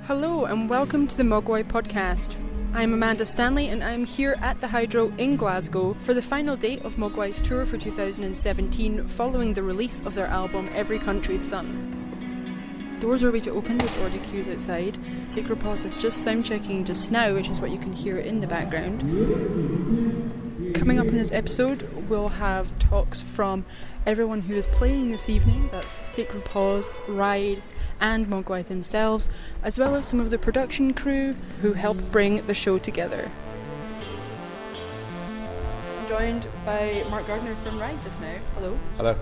Hello and welcome to the Mogwai podcast. I'm Amanda Stanley and I'm here at the Hydro in Glasgow for the final date of Mogwai's tour for 2017 following the release of their album Every Country's Son. Doors are ready to open, there's audio cues outside. Sacred Paws are just sound checking just now, which is what you can hear in the background. Coming up in this episode, we'll have talks from everyone who is playing this evening. That's Sacred Paws, Ride and Mogwai themselves, as well as some of the production crew who help bring the show together. I'm joined by Mark Gardner from Ride just now. Hello. Hello.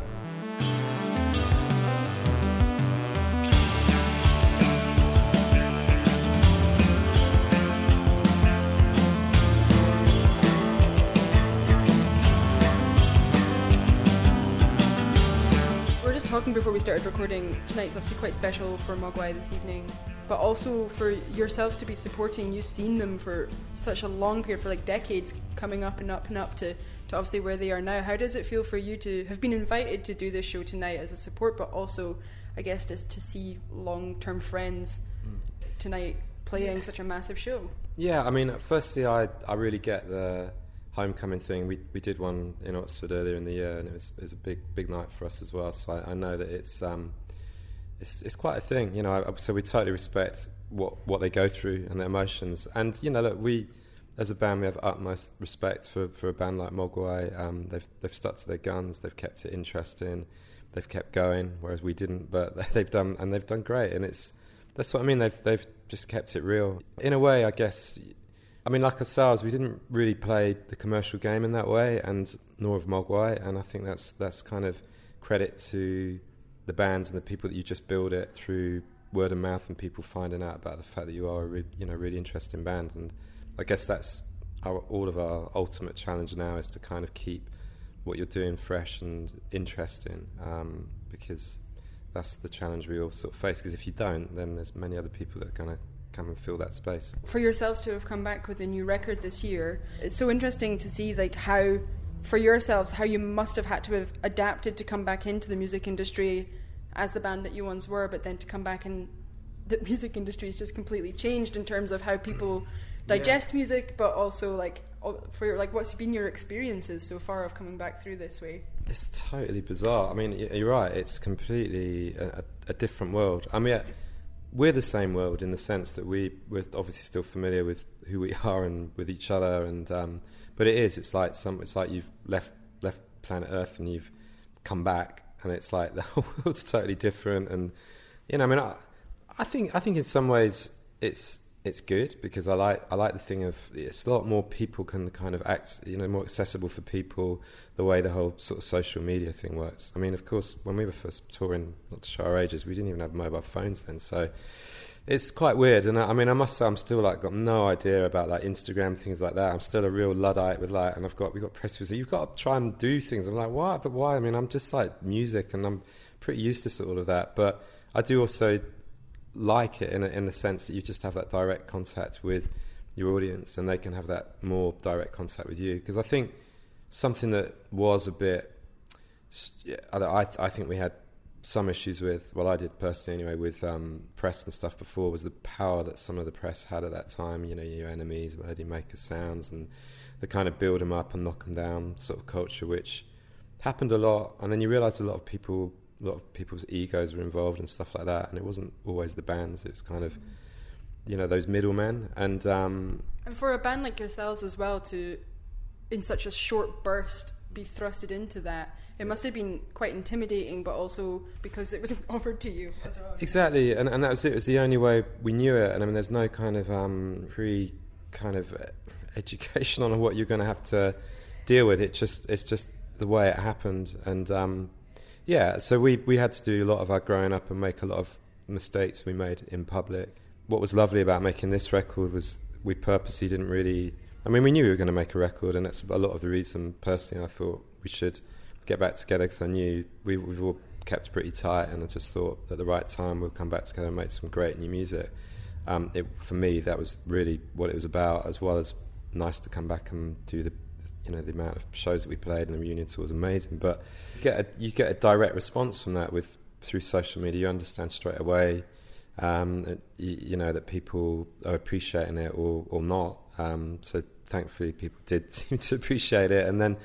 Talking before we started recording, tonight's obviously quite special for Mogwai this evening, but also for yourselves to be supporting. You've seen them for such a long period, for like decades, coming up and up and up to obviously where they are now. How does it feel for you to have been invited to do this show tonight as a support, but also, I guess, just to see long-term friends tonight playing such a massive show? Yeah, I mean, firstly, I really get the homecoming thing. We did one in Oxford earlier in the year, and it was a big night for us as well. So I know that it's quite a thing, you know. So we totally respect what they go through and their emotions. And you know, look, we as a band, we have utmost respect for a band like Mogwai. They've stuck to their guns. They've kept it interesting. They've kept going, whereas we didn't. But they've done great, and that's what I mean. They've just kept it real in a way, I guess. I mean, like ourselves, we didn't really play the commercial game in that way, and nor have Mogwai, and I think that's kind of credit to the bands and the people that you just build it through word of mouth and people finding out about the fact that you are a really interesting band. And I guess that's all of our ultimate challenge now, is to kind of keep what you're doing fresh and interesting, because that's the challenge we all sort of face, because if you don't, then there's many other people that are going to come and fill that space. For yourselves to have come back with a new record this year, it's so interesting to see like how, for yourselves, how you must have had to have adapted to come back into the music industry as the band that you once were, but then to come back and the music industry has just completely changed in terms of how people digest music, but also what's been your experiences so far of coming back through this way? It's totally bizarre. I mean, you're right, it's completely a different world. I mean, we're the same world in the sense that we're obviously still familiar with who we are and with each other, and but it's like you've left planet Earth and you've come back, and it's like the whole world's totally different. And you know, I mean, I think in some ways it's good, because I like the thing of it's a lot more people can kind of act, you know, more accessible for people, the way the whole sort of social media thing works. I mean, of course, when we were first touring, not to show our ages, we didn't even have mobile phones then, so it's quite weird. And I mean, I must say, I'm still got no idea about like Instagram, things like that. I'm still a real Luddite with and we've got press releases. You've got to try and do things. I'm like, why? But why? I mean, I'm just like music, and I'm pretty used to all of that. But I do also like it in the sense that you just have that direct contact with your audience, and they can have that more direct contact with you. Because I think something that was a bit, I think we had some issues with, well, I did personally anyway, with press and stuff before, was the power that some of the press had at that time. You know, your enemies, Melody Maker sounds, and the kind of build them up and knock them down sort of culture, which happened a lot. And then you realise a lot of people's egos were involved and stuff like that, and it wasn't always the bands, it was kind of, you know, those middlemen. And for a band like yourselves as well, to in such a short burst be thrusted into that, it must have been quite intimidating, but also because it was offered to you as well. Exactly, and that was it. It was the only way we knew it. And I mean, there's no kind of education on what you're going to have to deal with. It's just the way it happened. And yeah, so we had to do a lot of our growing up and make a lot of mistakes we made in public. What was lovely about making this record was we purposely didn't really... I mean, we knew we were going to make a record, and that's a lot of the reason, personally, I thought we should get back together, because I knew we've all kept pretty tight, and I just thought at the right time we'll come back together and make some great new music. For me, that was really what it was about, as well as nice to come back and do the amount of shows that we played, and the reunion tour was amazing. But you get a direct response from that through social media. You understand straight away that people are appreciating it or not. So thankfully people did seem to appreciate it. And then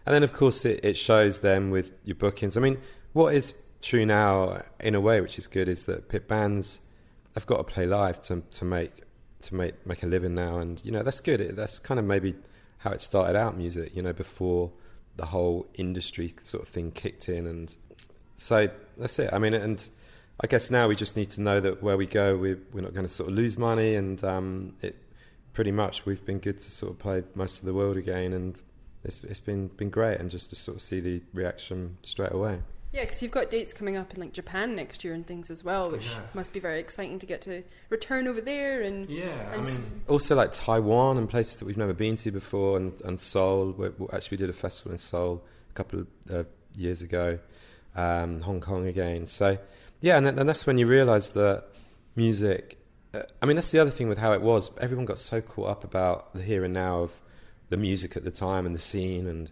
of course it shows them with your bookings. I mean, what is true now in a way, which is good, is that pit bands have got to play live to make a living now. And, that's good. That's kind of maybe how it started out, music, before the whole industry sort of thing kicked in. And so that's it. I mean, and I guess now we just need to know that where we go, we're not going to sort of lose money, and it pretty much we've been good to sort of play most of the world again, and it's been great, and just to sort of see the reaction straight away. Yeah, because you've got dates coming up in like Japan next year and things as well, which must be very exciting to get to return over there. And I mean, also like Taiwan and places that we've never been to before, and Seoul. We did a festival in Seoul a couple of years ago, Hong Kong again. So yeah, and that's when you realise that music. I mean, that's the other thing with how it was. Everyone got so caught up about the here and now of the music at the time and the scene, and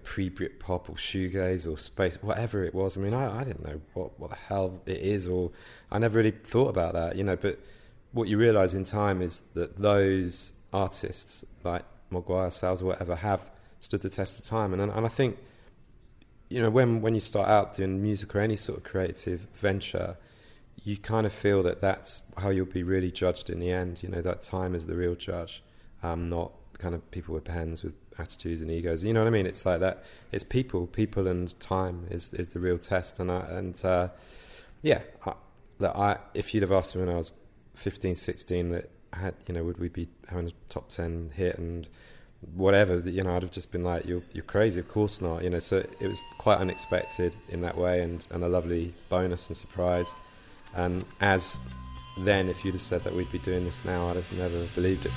pre-Britpop or shoegaze or space, whatever it was. I mean, I didn't know what the hell it is, or I never really thought about that, but what you realise in time is that those artists like Mogwai, Sales or whatever have stood the test of time. And I think, when you start out doing music or any sort of creative venture, you kind of feel that that's how you'll be really judged in the end, that time is the real judge, not kind of people with pens with attitudes and egos. You know what I mean? It's like that. It's people and time is the real test. If you'd have asked me when I was 15, 16 that I had, would we be having a top 10 hit and whatever, I'd have just been like, you're crazy. Of course not. So it was quite unexpected in that way, and a lovely bonus and surprise. And as then, if you'd have said that we'd be doing this now, I'd have never believed it.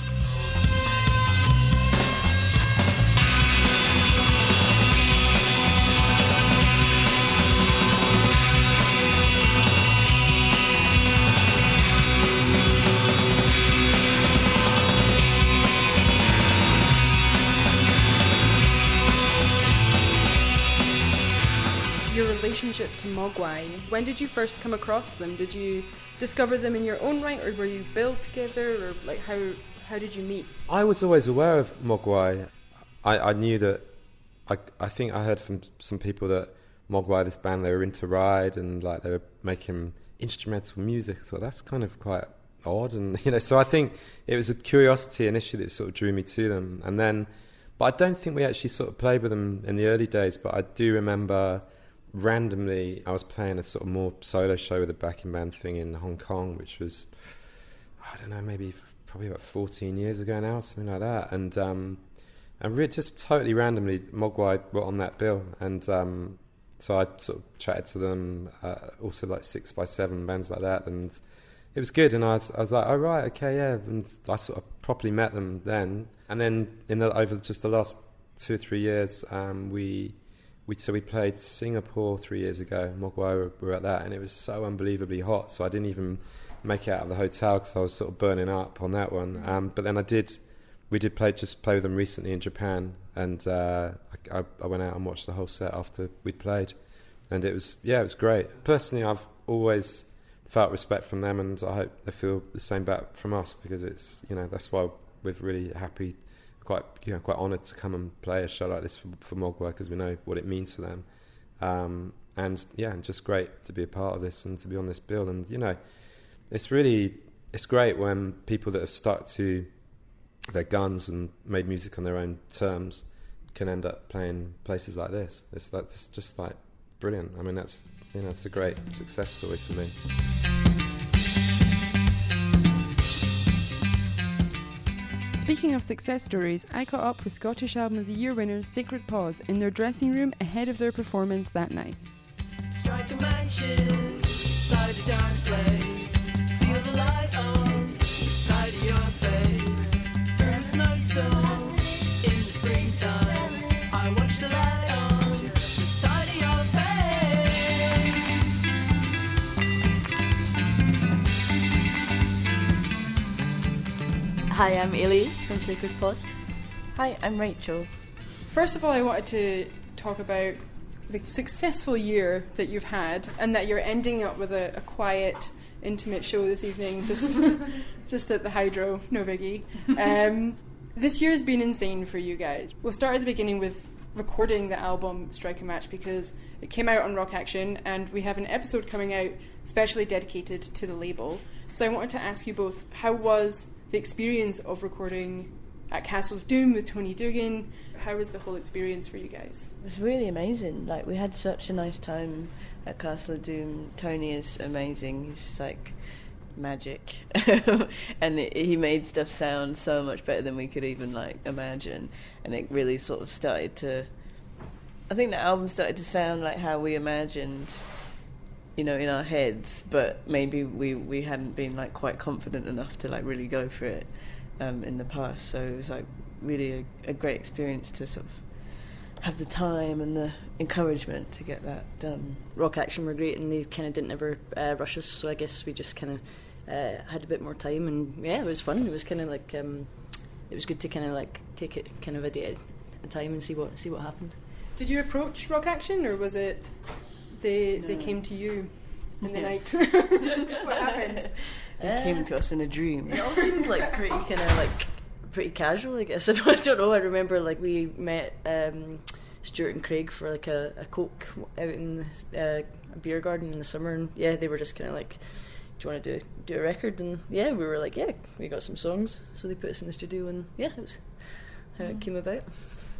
Relationship to Mogwai. When did you first come across them? Did you discover them in your own right, or were you built together, or like how did you meet? I was always aware of Mogwai. I knew that. I think I heard from some people that Mogwai, this band, they were into ride and like they were making instrumental music. So that's kind of quite odd, and so I think it was a curiosity initially that sort of drew me to them, and then. But I don't think we actually sort of played with them in the early days. But I do remember. Randomly, I was playing a sort of more solo show with a backing band thing in Hong Kong, which was, I don't know, probably about 14 years ago now, something like that. And really just totally randomly, Mogwai were on that bill. And so I sort of chatted to them, also like 6x7 bands like that. And it was good. And I was like, oh, right, okay, yeah. And I sort of properly met them then. And then over just the last 2 or 3 years, we played Singapore 3 years ago. Mogwai were at that, and it was so unbelievably hot. So I didn't even make it out of the hotel because I was sort of burning up on that one. But then we did play with them recently in Japan, and I went out and watched the whole set after we'd played, and it was great. Personally, I've always felt respect from them, and I hope they feel the same back from us, because it's that's why we're really happy. Quite honoured to come and play a show like this for Mogwai, because we know what it means for them, and just great to be a part of this and to be on this bill. And it's great when people that have stuck to their guns and made music on their own terms can end up playing places like this. That's just like brilliant. I mean, that's a great success story for me. Speaking of success stories, I caught up with Scottish Album of the Year winners Sacred Paws in their dressing room ahead of their performance that night. Strike a mansion, side a dark place, feel the light on the side of your face, through a snowstorm in the springtime, I watch the light on the side of your face. Hi, I'm Illy from Sacred Paws. Hi, I'm Rachel. First of all, I wanted to talk about the successful year that you've had, and that you're ending up with a quiet intimate show this evening, just at the Hydro, no biggie. This year has been insane for you guys. We'll start at the beginning with recording the album Strike a Match, because it came out on Rock Action, and we have an episode coming out specially dedicated to the label. So I wanted to ask you both, how was the experience of recording at Castle of Doom with Tony Dugan? How was the whole experience for you guys? It was really amazing. Like, we had such a nice time at Castle of Doom. Tony is amazing. He's like magic. And he made stuff sound so much better than we could even like imagine. And it really sort of started to, I think the album started to sound like how we imagined, you know, in our heads, but maybe we hadn't been like quite confident enough to like really go for it in the past. So it was like really a great experience to sort of have the time and the encouragement to get that done. Rock Action were great, and they kind of didn't ever rush us, so I guess we just kind of had a bit more time, and yeah, it was fun. It was kind of like it was good to kind of like take it kind of a day at a time and see what happened. Did you approach Rock Action, or was it they came to you in the night? What happened? They came to us in a dream. It all seemed like pretty kind of like pretty casual, I guess. I don't know. I remember like we met Stuart and Craig for like a Coke out in a beer garden in the summer, and yeah, they were just kind of like, do you want to do a record? And yeah, we were like, yeah, we got some songs, so they put us in the studio, and yeah, it was how it came about.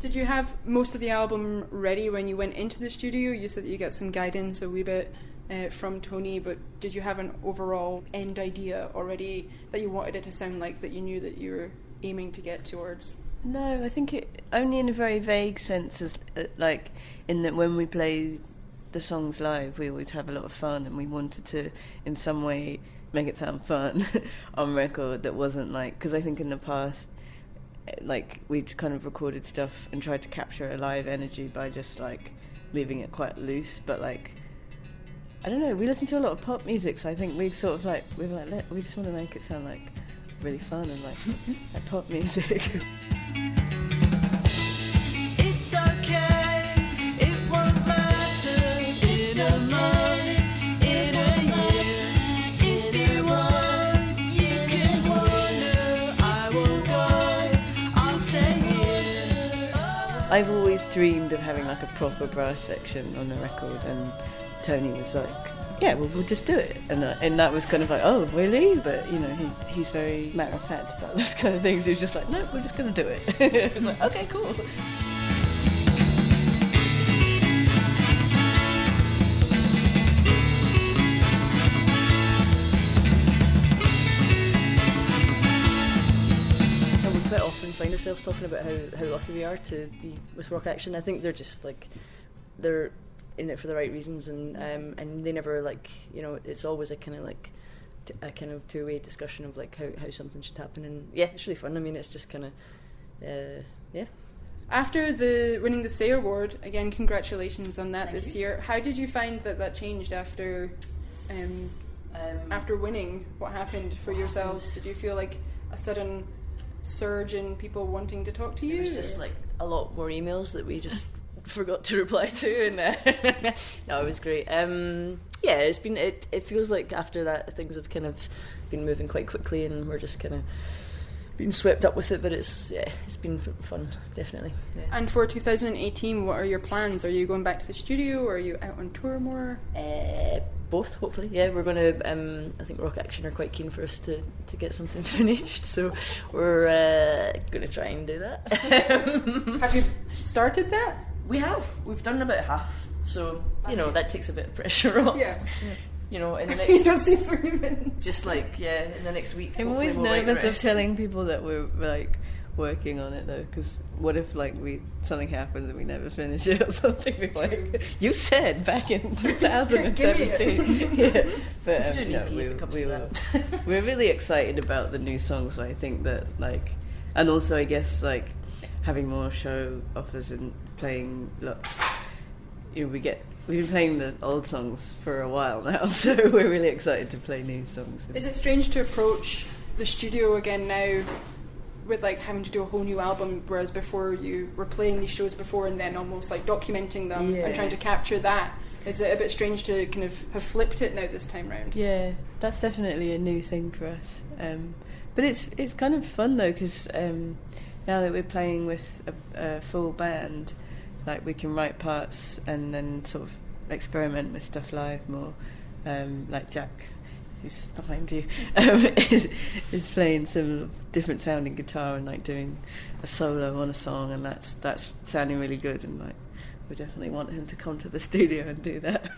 Did you have most of the album ready when you went into the studio? You said that you got some guidance a wee bit from Tony, but did you have an overall end idea already that you wanted it to sound like, that you knew that you were aiming to get towards? No, I think it only in a very vague sense, as like in that when we play the songs live, we always have a lot of fun, and we wanted to in some way make it sound fun on record. That wasn't like, because I think in the past, like, we'd kind of recorded stuff and tried to capture a live energy by just like leaving it quite loose, but like, I don't know, we listen to a lot of pop music, so I think we sort of like, we were like, we just want to make it sound like really fun and like pop music. It's okay, it won't matter. It's in a month, in a year. If you want, you can wander. I will go, I'll stay here. I've always dreamed of having like a proper brass section on the record, and Tony was like, yeah, well, we'll just do it. And that was kind of like, oh, really? But, you know, he's very matter-of-fact about those kind of things. He was just like, no, we're just going to do it. It was like, okay, cool. And we quite often find ourselves talking about how lucky we are to be with Rock Action. I think they're just like, they're in it for the right reasons, and they never like, you know, it's always a kind of like a kind of two-way discussion of like how something should happen, and yeah, it's really fun. I mean, it's just kind of yeah. After winning the SAY award, again, congratulations on that. Thank you. Year, how did you find that changed after winning? What happened for yourselves? Did you feel like a sudden surge in people wanting to talk to you? It was just like a lot more emails that we just forgot to reply to, and no, it was great. Yeah, it's been it feels like after that things have kind of been moving quite quickly, and we're just kind of being swept up with it, but it's been fun, definitely. Yeah. And for 2018, what are your plans? Are you going back to the studio, or are you out on tour more? Both, hopefully. Yeah, we're going to, I think Rock Action are quite keen for us to get something finished, so we're going to try and do that. Have you started that? We have. We've done about half, so you know that takes a bit of pressure off. Yeah. You know, in the next. You don't seem so human. Just like in the next week. I'm always nervous of telling people that we're like working on it though, because what if like something happens and we never finish it or something? Like you said back in 2017. Yeah, but we're really excited about the new songs. So I think that like, and also I guess like having more show offers and playing lots. You know, we've been playing the old songs for a while now, so we're really excited to play new songs. Is it strange to approach the studio again now with like having to do a whole new album, whereas before you were playing these shows before and then almost like documenting them and trying to capture that Is it a bit strange to kind of have flipped it now this time round? Yeah, that's definitely a new thing for us. But it's kind of fun though, because now that we're playing with a full band, like we can write parts and then sort of experiment with stuff live more. Like Jack, who's behind you, is playing some different sounding guitar and like doing a solo on a song, and that's sounding really good, and like we definitely want him to come to the studio and do that.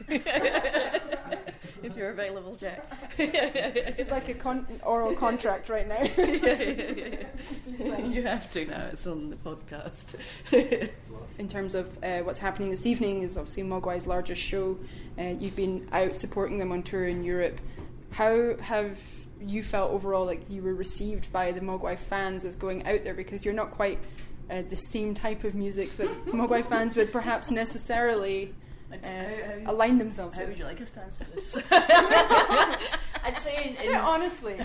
If you're available, Jack. It's like a oral contract right now. You have to now, it's on the podcast. In terms of what's happening this evening is obviously Mogwai's largest show. You've been out supporting them on tour in Europe. How have you felt overall like you were received by the Mogwai fans as going out there? Because you're not quite the same type of music that Mogwai fans would perhaps necessarily align themselves with. How would you like us to answer this? I'd say honestly.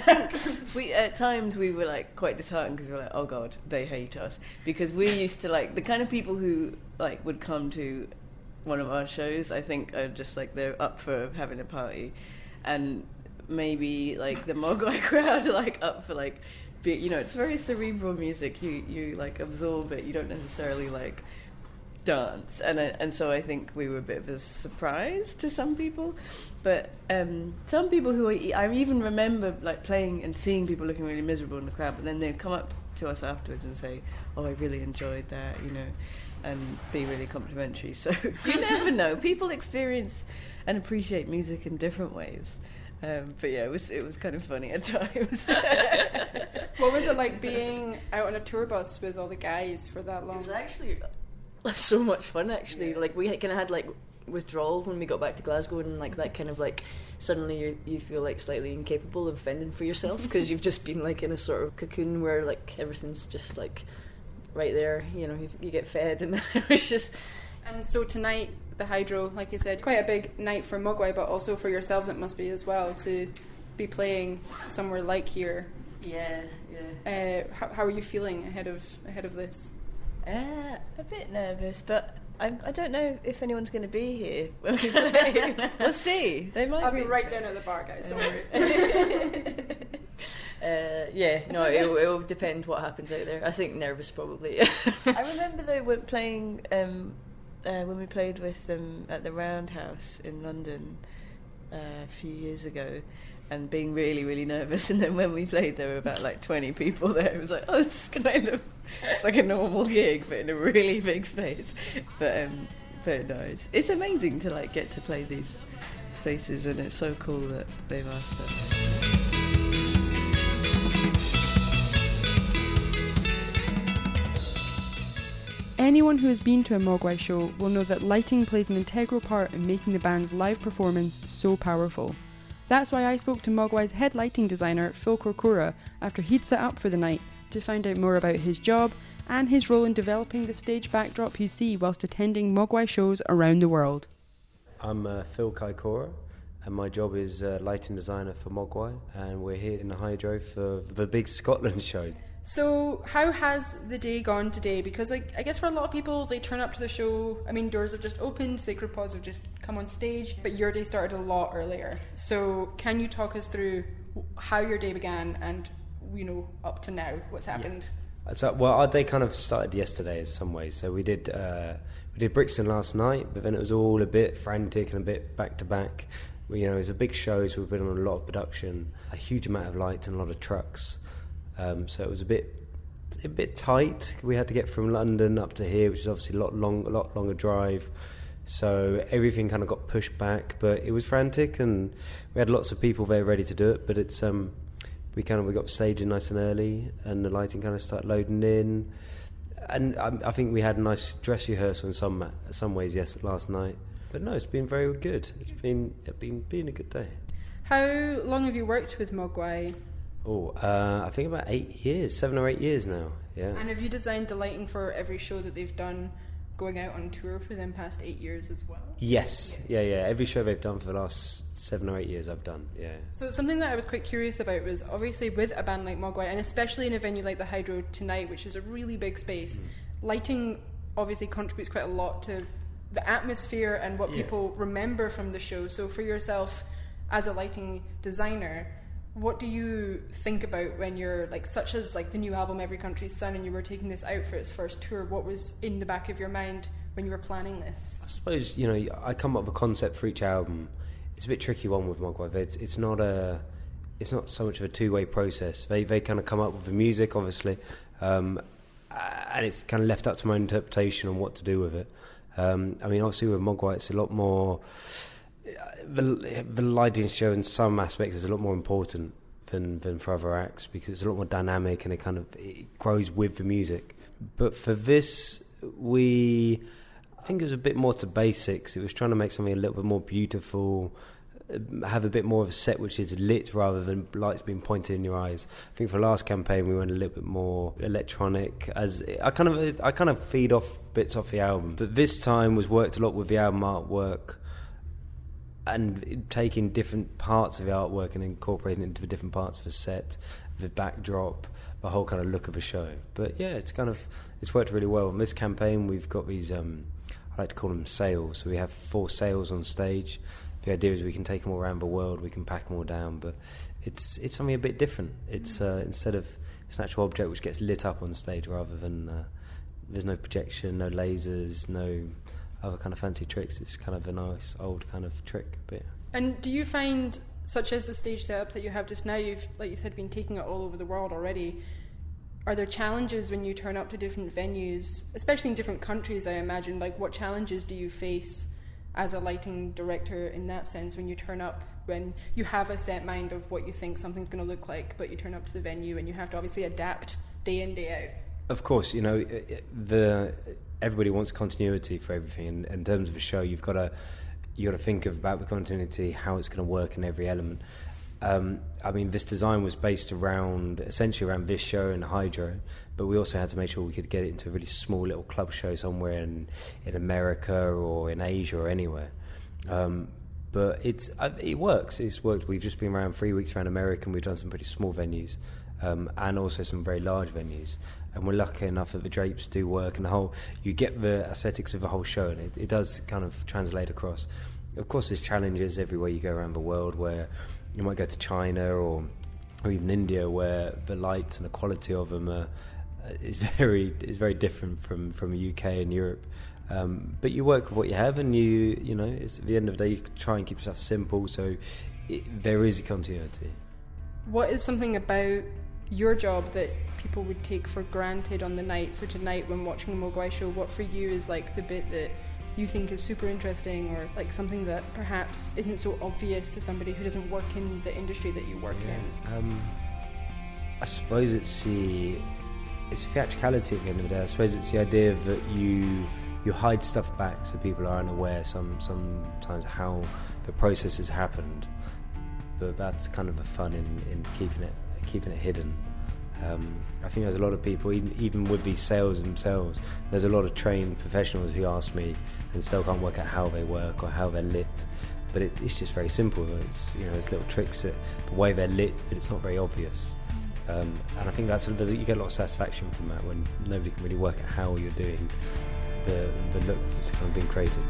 We at times we were like quite disheartened because we were like, oh god, they hate us, because we used to like the kind of people who like would come to one of our shows. I think are just like they're up for having a party, and maybe like the Mogwai crowd are like up for like, it's very cerebral music. You like absorb it. You don't necessarily like dance, and so I think we were a bit of a surprise to some people, but some people who I even remember like playing and seeing people looking really miserable in the crowd, but then they'd come up to us afterwards and say, oh, I really enjoyed that, and be really complimentary. So you never know, people experience and appreciate music in different ways. But yeah, it was kind of funny at times. What was it like being out on a tour bus with all the guys for that long? It was actually so much fun, actually. Yeah. Like, we kind of had, like, withdrawal when we got back to Glasgow, and, like, that kind of, like, suddenly you feel, like, slightly incapable of fending for yourself, because you've just been, like, in a sort of cocoon where, like, everything's just, like, right there, you get fed, and it was just... And so tonight, the Hydro, like you said, quite a big night for Mogwai, but also for yourselves it must be as well, to be playing somewhere like here. Yeah. How are you feeling ahead of this? A bit nervous, but I don't know if anyone's going to be here when we play. We'll see. They might. I'll be right down at the bar, guys. Don't worry. It'll depend what happens out there. I think nervous probably. I remember they were playing when we played with them at the Roundhouse in London a few years ago, and being really, really nervous. And then when we played, there were about like 20 people there. It was like, oh, this is kind of, it's like a normal gig, but in a really big space. But no, it's amazing to like get to play these spaces, and it's so cool that they've asked us. Anyone who has been to a Mogwai show will know that lighting plays an integral part in making the band's live performance so powerful. That's why I spoke to Mogwai's head lighting designer, Phil Corcora, after he'd set up for the night, to find out more about his job and his role in developing the stage backdrop you see whilst attending Mogwai shows around the world. I'm Phil Corcora, and my job is lighting designer for Mogwai, and we're here in the Hydro for the big Scotland show. So how has the day gone today? Because I guess for a lot of people, they turn up to the show, doors have just opened, Sacred Paws have just come on stage, but your day started a lot earlier. So can you talk us through how your day began and, up to now, what's happened? Yeah. So, our day kind of started yesterday in some ways. So we did Brixton last night, but then it was all a bit frantic and a bit back to back. It was a big show, so we've been on a lot of production, a huge amount of lights and a lot of trucks. So it was a bit tight. We had to get from London up to here, which is obviously a lot longer drive. So everything kind of got pushed back, but it was frantic, and we had lots of people very ready to do it. But it's we got staging nice and early, and the lighting kind of started loading in. And I think we had a nice dress rehearsal in some ways last night. But no, it's been very good. It's been a good day. How long have you worked with Mogwai? I think about 7 or 8 years now, yeah. And have you designed the lighting for every show that they've done going out on tour for them past 8 years as well? Yes, yeah. Every show they've done for the last 7 or 8 years I've done, yeah. So something that I was quite curious about was obviously with a band like Mogwai, and especially in a venue like the Hydro tonight, which is a really big space, lighting obviously contributes quite a lot to the atmosphere and what people remember from the show. So for yourself as a lighting designer, what do you think about when you're like, such as like the new album Every Country's Son, and you were taking this out for its first tour? What was in the back of your mind when you were planning this? I suppose, I come up with a concept for each album. It's a bit tricky one with Mogwai. It's not so much of a two-way process. They kind of come up with the music, obviously, and it's kind of left up to my interpretation on what to do with it. I mean, obviously with Mogwai, it's a lot more. The lighting show in some aspects is a lot more important than for other acts, because it's a lot more dynamic and it grows with the music. But for this, I think it was a bit more to basics. It was trying to make something a little bit more beautiful, have a bit more of a set which is lit rather than lights being pointed in your eyes. I think for the last campaign we went a little bit more electronic. As I kind of feed off bits off the album, but this time was worked a lot with the album artwork and taking different parts of the artwork and incorporating it into the different parts of the set, the backdrop, the whole kind of look of a show. But yeah, it's worked really well. On this campaign we've got these I like to call them sails. So we have 4 sails on stage. The idea is we can take them all around the world, we can pack them all down, but it's something a bit different. It's instead of, it's an actual object which gets lit up on stage rather than there's no projection, no lasers, no other kind of fancy tricks. It's kind of a nice old kind of trick bit. And do you find, such as the stage setup that you have just now, you've, like you said, been taking it all over the world already, are there challenges when you turn up to different venues, especially in different countries, I imagine? Like, what challenges do you face as a lighting director in that sense when you turn up, when you have a set mind of what you think something's going to look like, but you turn up to the venue and you have to obviously adapt day in, day out? Of course, everybody wants continuity for everything. And in terms of a show, you've got to think about the continuity, how it's going to work in every element. I mean, this design was based essentially around this show and Hydro, but we also had to make sure we could get it into a really small little club show somewhere in America or in Asia or anywhere. But it works. It's worked. We've just been around 3 weeks around America, and we've done some pretty small venues, and also some very large venues. And we're lucky enough that the drapes do work, and you get the aesthetics of the whole show, and it does kind of translate across. Of course, there's challenges everywhere you go around the world, where you might go to China or even India, where the lights and the quality of them is very different from the UK and Europe. But you work with what you have, and it's at the end of the day, you try and keep yourself simple, so there is a continuity. What is something about your job that people would take for granted on the night? So tonight, when watching a Mogwai show, what for you is like the bit that you think is super interesting, or like something that perhaps isn't so obvious to somebody who doesn't work in the industry that you work in? I suppose it's theatricality at the end of the day. I suppose it's the idea that you hide stuff back so people are unaware sometimes how the process has happened, but that's kind of the fun in keeping it hidden. I think there's a lot of people, even with these sales themselves, there's a lot of trained professionals who ask me and still can't work out how they work or how they're lit. But it's just very simple. It's there's little tricks that the way they're lit, but it's not very obvious. And I think you get a lot of satisfaction from that when nobody can really work out how you're doing the look that's kind of being created.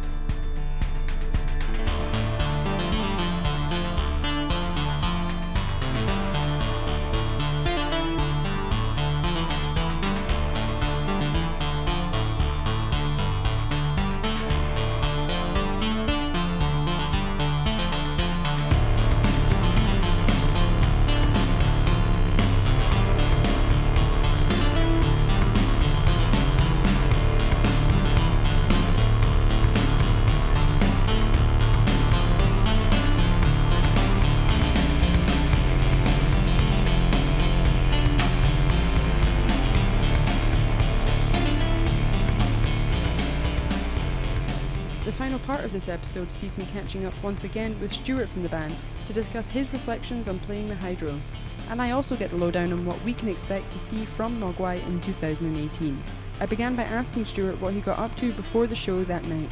The final part of this episode sees me catching up once again with Stuart from the band to discuss his reflections on playing the Hydro. And I also get the lowdown on what we can expect to see from Mogwai in 2018. I began by asking Stuart what he got up to before the show that night.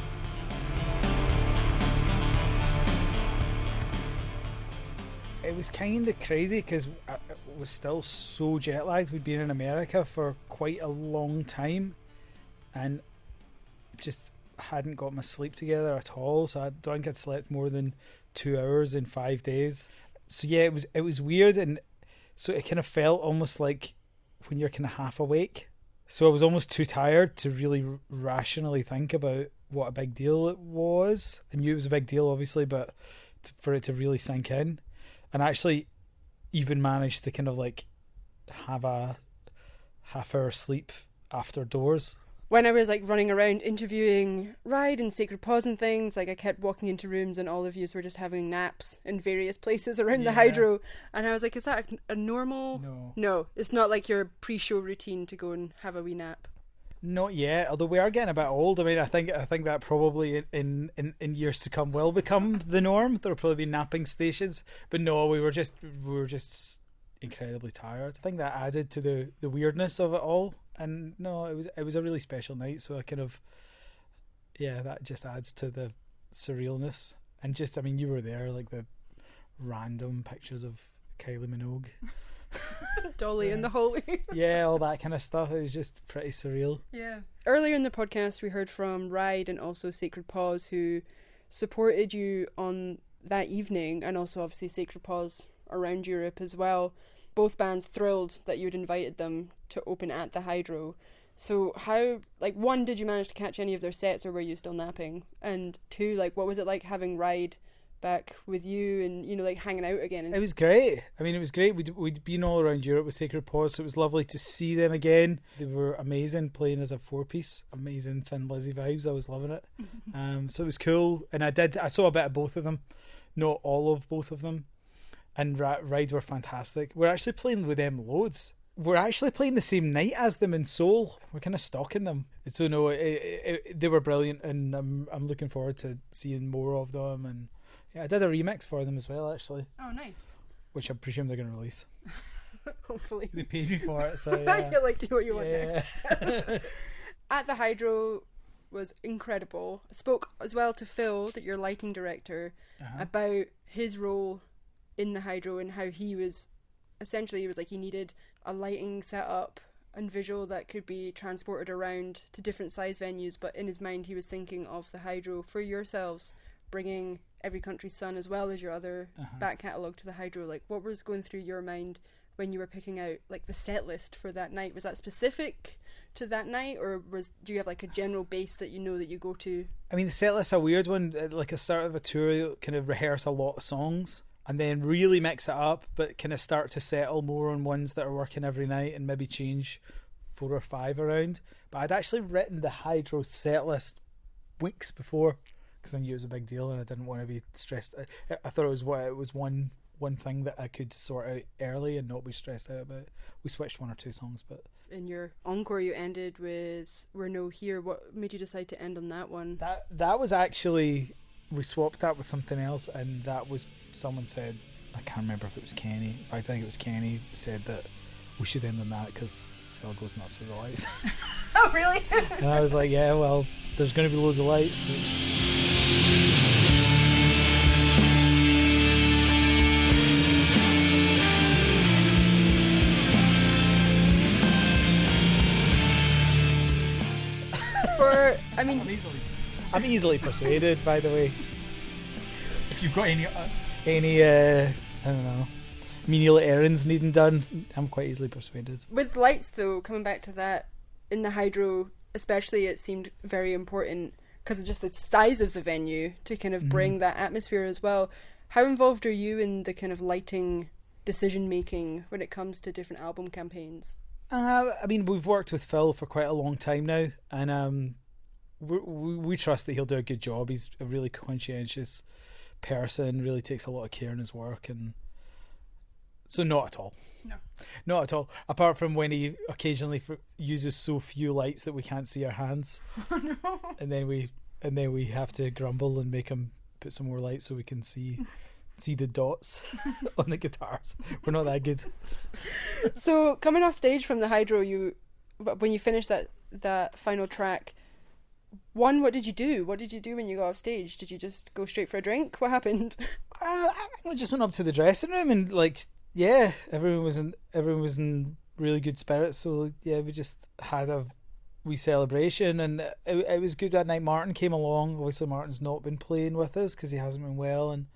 It was kind of crazy because I was still so jet lagged. We'd been in America for quite a long time, and just hadn't got my sleep together at all, so I don't think I'd slept more than 2 hours in 5 days. So yeah, it was weird, and so it kind of felt almost like when you're kind of half awake. So I was almost too tired to really rationally think about what a big deal it was. I knew it was a big deal, obviously, but for it to really sink in, and I actually even managed to kind of like have a half-hour sleep after doors. When I was like running around interviewing Ride and Sacred Paws and things, like I kept walking into rooms and all of you were just having naps in various places around the Hydro, and I was like, is that a normal? No, it's not like your pre-show routine to go and have a wee nap. Not yet, although we are getting a bit old. I mean, I think that probably in years to come will become the norm. There'll probably be napping stations, but no, we were just incredibly tired. I think that added to the weirdness of it all. And no, it was a really special night, so I kind of, that just adds to the surrealness. And just, I mean, you were there, like the random pictures of Kylie Minogue. Dolly in the hallway. Yeah, all that kind of stuff. It was just pretty surreal. Yeah. Earlier in the podcast, we heard from Ride and also Sacred Paws, who supported you on that evening, and also obviously Sacred Paws around Europe as well. Both bands thrilled that you'd invited them to open at the Hydro. So how, like, one, did you manage to catch any of their sets, or were you still napping? And two, like, what was it like having Ride back with you and, you know, like hanging out again? It was great. I mean, it was great. We'd been all around Europe with Sacred Paws, so it was lovely to see them again. They were amazing playing as a 4-piece. Amazing Thin Lizzy vibes. I was loving it. So it was cool. And I saw a bit of both of them. Not all of both of them. And Ride were fantastic. We're actually playing with them loads. We're actually playing the same night as them in Seoul. We're kind of stalking them. So no, they were brilliant, and I'm looking forward to seeing more of them. And yeah, I did a remix for them as well, actually. Oh, nice. Which I presume they're going to release. Hopefully. They paid me for it, so yeah. You're like, do what you want now. At the Hydro was incredible. I spoke as well to Phil, your lighting director, about his role in the Hydro and how he was like he needed a lighting setup and visual that could be transported around to different size venues, but in his mind he was thinking of the Hydro for yourselves, bringing Every Country's Son as well as your other back catalogue to the Hydro. Like, what was going through your mind when you were picking out like the set list for that night? Was that specific to that night, or do you have like a general base that you know that you go to? I mean, the set list's a weird one. Like, a start of a tour, you kind of rehearse a lot of songs and then really mix it up, but kind of start to settle more on ones that are working every night and maybe change 4 or 5 around. But I'd actually written the Hydro set list weeks before because I knew it was a big deal and I didn't want to be stressed. I thought it was one thing that I could sort out early and not be stressed out about. We switched 1 or 2 songs, but in your encore you ended with We're No Here. What made you decide to end on that one? That was actually, we swapped that with something else, and that was, someone said, I can't remember if it was Kenny, I think it was Kenny, said that we should end on that because Phil goes nuts with the lights. Oh, really? And I was like, yeah, well, there's going to be loads of lights, so. I'm easily persuaded, by the way. If you've got any I don't know, menial errands needing done, I'm quite easily persuaded. With lights, though, coming back to that, in the Hydro especially, it seemed very important because of just the size of the venue to kind of bring that atmosphere as well. How involved are you in the kind of lighting decision making when it comes to different album campaigns? I mean, we've worked with Phil for quite a long time now, and we trust that he'll do a good job. He's a really conscientious person, really takes a lot of care in his work, and so not at all. No, not at all. Apart from when he occasionally uses so few lights that we can't see our hands. Oh no! And then we have to grumble and make him put some more lights so we can see the dots on the guitars. We're not that good. So coming off stage from the Hydro, when you finished that final track, what did you do? What did you do when you got off stage? Did you just go straight for a drink? What happened? I just went up to the dressing room and everyone was in really good spirits. So yeah, we just had a wee celebration, and it was good that night. Martin came along. Obviously, Martin's not been playing with us because he hasn't been well, and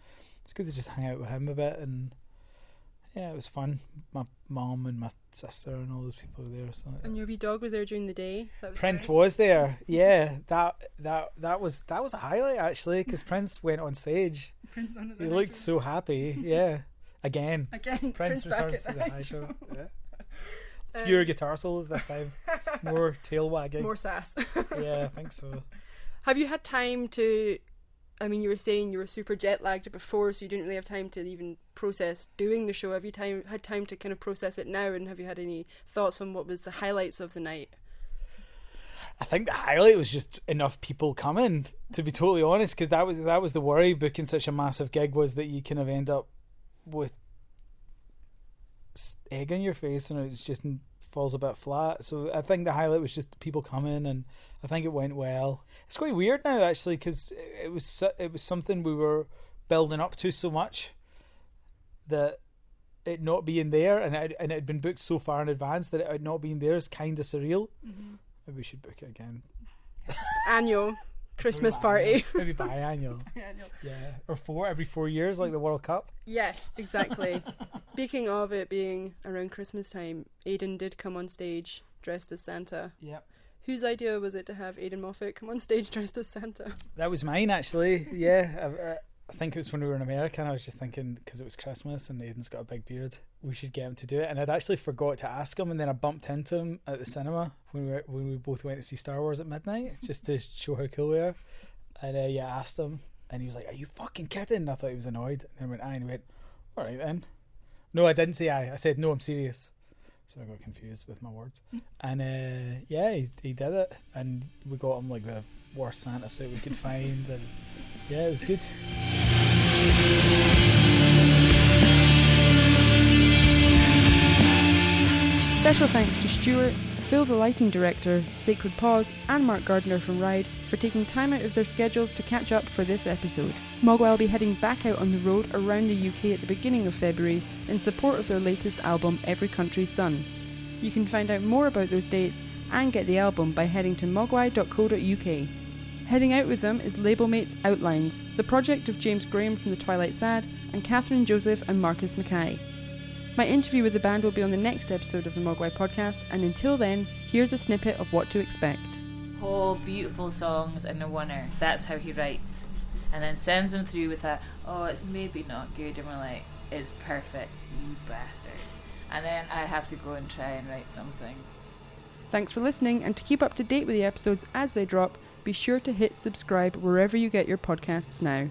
it's good to just hang out with him a bit. And yeah, it was fun. My mum and my sister and all those people were there. So And your wee dog was there during the day. That was Prince great. was there. Yeah, that was a highlight actually, because Prince went on stage. Prince on He looked so happy. Yeah, again. again. Prince back returns at to the Hydro. Yeah. Um, Fewer guitar solos this time. More tail wagging. More sass. Yeah, I think so. Have you had time to? I mean, you were saying you were super jet lagged before, so you didn't really have time to even process doing the show. Have you had time to kind of process it now? And have you had any thoughts on what was the highlights of the night? I think the highlight was just enough people coming, to be totally honest, because that was the worry. Booking such a massive gig was that you kind of end up with egg on your face and it just falls a bit flat. So I think the highlight was just people coming, and I think it went well. It's quite weird now actually, because it was something we were building up to so much that it not being there, and it had been booked so far in advance that it not being there is kind of surreal. Maybe we should book it again. Just annual Christmas party. Maybe biannual. Yeah, or every 4 years, like the World Cup. Yeah, exactly. Speaking of it being around Christmas time, Aidan did come on stage dressed as Santa. Yep. Whose idea was it to have Aidan Moffat come on stage dressed as Santa? That was mine actually. Yeah, I think it was when we were in America, and I was just thinking, because it was Christmas and Aidan's got a big beard, we should get him to do it. And I'd actually forgot to ask him, and then I bumped into him at the cinema when we both went to see Star Wars at midnight, just to show how cool we are. And I asked him, and he was like, "Are you fucking kidding?" And I thought he was annoyed, and then I went, "Aye," and he went, "All right then." No, I didn't say aye. I said, "No, I'm serious." So I got confused with my words. And yeah, he did it, and we got him like the worst Santa suit we could find, and yeah, it was good. Special thanks to Stuart, Phil the lighting director, Sacred Paws, and Mark Gardner from Ride for taking time out of their schedules to catch up for this episode. Mogwai will be heading back out on the road around the UK at the beginning of February in support of their latest album, Every Country's Son. You can find out more about those dates and get the album by heading to mogwai.co.uk. Heading out with them is label mates Outlines, the project of James Graham from The Twilight Sad, and Catherine Joseph and Marcus Mackay. My interview with the band will be on the next episode of the Mogwai podcast, and until then, here's a snippet of what to expect. Whole beautiful songs in a oneer. That's how he writes. And then sends them through with a, "Oh, it's maybe not good," and we're like, "It's perfect, you bastard." And then I have to go and try and write something. Thanks for listening, and to keep up to date with the episodes as they drop, be sure to hit subscribe wherever you get your podcasts now.